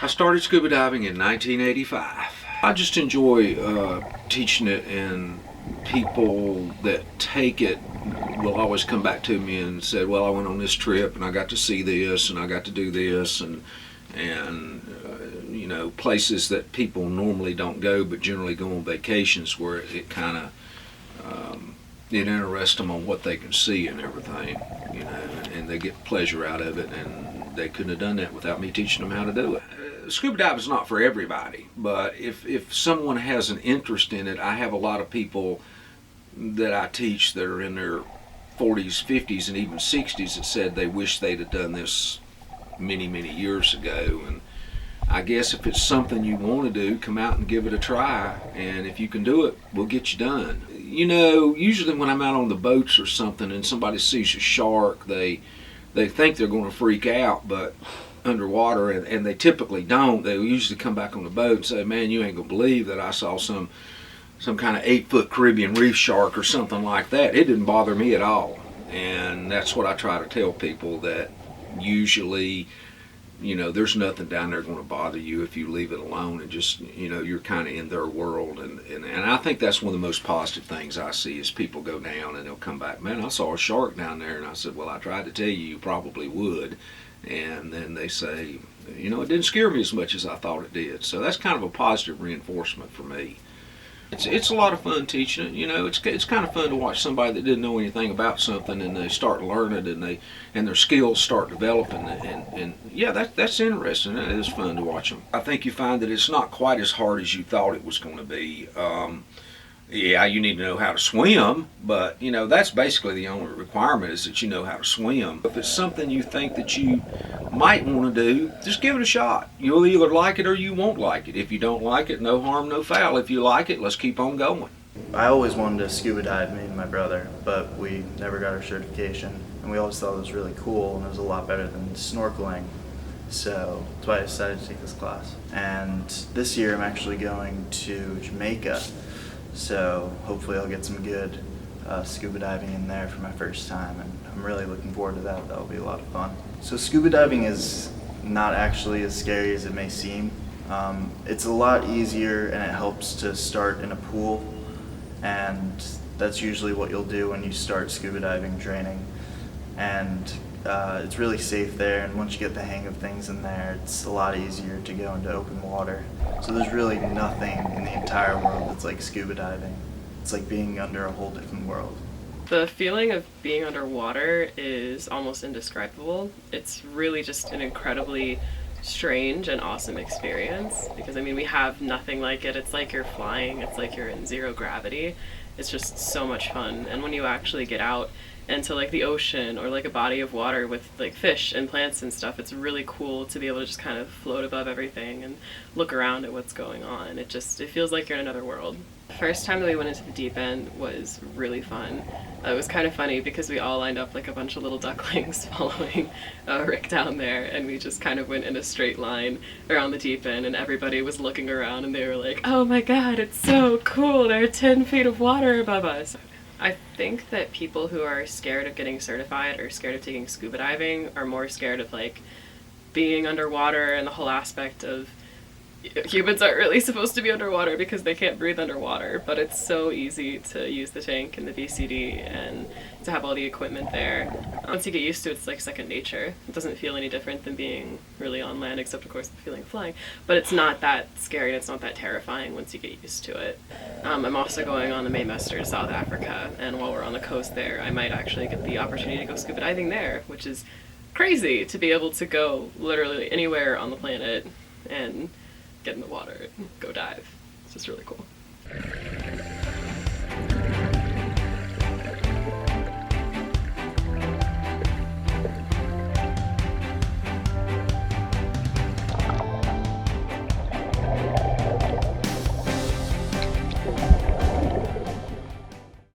I started scuba diving in 1985. I just enjoy teaching it, and people that take it will always come back to me and say, well, I went on this trip and I got to see this and I got to do this, and you know, places that people normally don't go but generally go on vacations, where it kind of it interests them on what they can see and everything, you know, and they get pleasure out of it, and they couldn't have done that without me teaching them how to do it. Scuba diving is not for everybody, but if someone has an interest in it, I have a lot of people that I teach that are in their 40s, 50s, and even 60s that said they wish they'd have done this many, many years ago. And I guess if it's something you want to do, come out and give it a try, and if you can do it, we'll get you done. You know, usually when I'm out on the boats or something and somebody sees a shark, they think they're going to freak out, but underwater, and they typically don't. They usually come back on the boat and say, man, you ain't gonna believe that I saw some kind of 8-foot Caribbean reef shark or something like that. It didn't bother me at all. And that's what I try to tell people, that usually, you know, there's nothing down there going to bother you if you leave it alone and just, you know, you're kind of in their world. And I think that's one of the most positive things I see, is people go down and they'll come back, man, I saw a shark down there. And I said, well, I tried to tell you, you probably would. And then they say, you know, it didn't scare me as much as I thought it did. So that's kind of a positive reinforcement for me. It's a lot of fun teaching it. You know, it's kind of fun to watch somebody that didn't know anything about something, and they start learning, and their skills start developing, and yeah, that's interesting. It is fun to watch them. I think you find that it's not quite as hard as you thought it was going to be. Yeah, you need to know how to swim, but you know, that's basically the only requirement, is that you know how to swim. If it's something you think that you might want to do, just give it a shot. You'll either like it or you won't like it. If you don't like it, no harm, no foul. If you like it, let's keep on going. I always wanted to scuba dive, me and my brother, but we never got our certification, and we always thought it was really cool, and it was a lot better than snorkeling. So that's why I decided to take this class. And this year I'm actually going to Jamaica. So hopefully I'll get some good scuba diving in there for my first time, and I'm really looking forward to that. That'll be a lot of fun. So scuba diving is not actually as scary as it may seem. It's a lot easier, and it helps to start in a pool, and that's usually what you'll do when you start scuba diving training. And it's really safe there, and once you get the hang of things in there, it's a lot easier to go into open water. So there's really nothing in the entire world that's like scuba diving. It's like being under a whole different world. The feeling of being underwater is almost indescribable. It's really just an incredibly strange and awesome experience, because I mean, we have nothing like it. It's like you're flying, it's like you're in zero gravity. It's just so much fun. And when you actually get out into like the ocean or like a body of water with like fish and plants and stuff, it's really cool to be able to just kind of float above everything and look around at what's going on. It feels like you're in another world. The first time that we went into the deep end was really fun. It was kind of funny because we all lined up like a bunch of little ducklings following Rick down there, and we just kind of went in a straight line around the deep end, and everybody was looking around and they were like, oh my god, it's so cool, there are 10 feet of water above us. I think that people who are scared of getting certified or scared of taking scuba diving are more scared of like being underwater and the whole aspect of humans aren't really supposed to be underwater because they can't breathe underwater, but it's so easy to use the tank and the VCD and to have all the equipment there. Once you get used to it, it's like second nature. It doesn't feel any different than being really on land, except of course the feeling of flying, but it's not that scary and it's not that terrifying once you get used to it. I'm also going on the Maymester to South Africa, and while we're on the coast there, I might actually get the opportunity to go scuba diving there, which is crazy to be able to go literally anywhere on the planet and get in the water and go dive. It's just really cool.